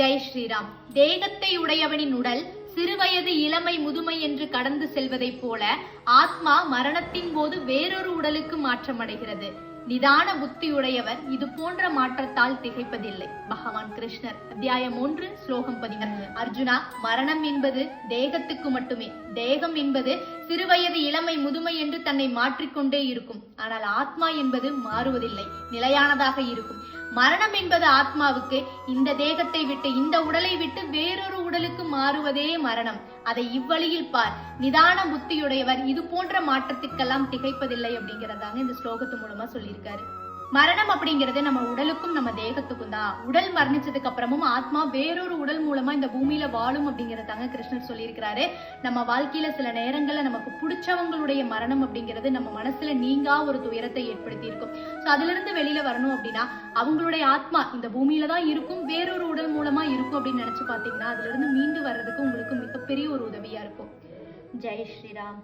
ஜெய் ஸ்ரீராம். தேகத்தை உடையவனின் உடல் சிறுவயது இளமை முதுமை என்று கடந்து செல்வதைப் போல ஆத்மா மரணத்தின் போது வேறொரு உடலுக்கு மாற்றமடைகிறது. நிதான புத்தியுடையவர் இது போன்ற மாற்றத்தால் திகைப்பதில்லை. பகவான் கிருஷ்ணர் அத்தியாயம் 1 ஸ்லோகம் 14. அர்ஜுனா, மரணம் என்பது தேகத்துக்கு மட்டுமே. தேகம் என்பது சிறுவயது இளமை முதுமை என்று தன்னை மாற்றிக்கொண்டே இருக்கும். ஆனால் ஆத்மா என்பது மாறுவதில்லை, நிலையானதாக இருக்கும். மரணம் என்பது ஆத்மாவுக்கு இந்த தேகத்தை விட்டு, இந்த உடலை விட்டு வேறொரு உடலுக்கு மாறுவதே மரணம். அதை இவ்வழியில் பார். நிதான புத்தியுடையவர் இது போன்ற மாற்றத்திற்கெல்லாம் திகைப்பதில்லை அப்படிங்கறதாங்க இந்த ஸ்லோகத்து மூலமா சொல்லியிருக்காரு. மரணம் அப்படிங்கிறது நம்ம உடலுக்கும் நம்ம தேகத்துக்கும் தான். உடல் மரணிச்சதுக்கு அப்புறமும் ஆத்மா வேறொரு உடல் மூலமா இந்த பூமியில வாழும் அப்படிங்கறதாங்க கிருஷ்ணர் சொல்லியிருக்கிறாரு. நம்ம வாழ்க்கையில சில நேரங்கள்ல நமக்கு பிடிச்சவங்களுடைய மரணம் அப்படிங்கிறது நம்ம மனசுல நீங்கா ஒரு துயரத்தை ஏற்படுத்தி இருக்கும். சோ அதுல இருந்து வெளியில வரணும் அப்படின்னா அவங்களுடைய ஆத்மா இந்த பூமியில தான் இருக்கும், வேறொரு உடல் மூலமா இருக்கும் அப்படின்னு நினைச்சு பாத்தீங்கன்னா அதுல இருந்து மீண்டு வர்றதுக்கு உங்களுக்கு மிகப்பெரிய ஒரு உதவியா இருக்கும். ஜெய் ஸ்ரீராம்.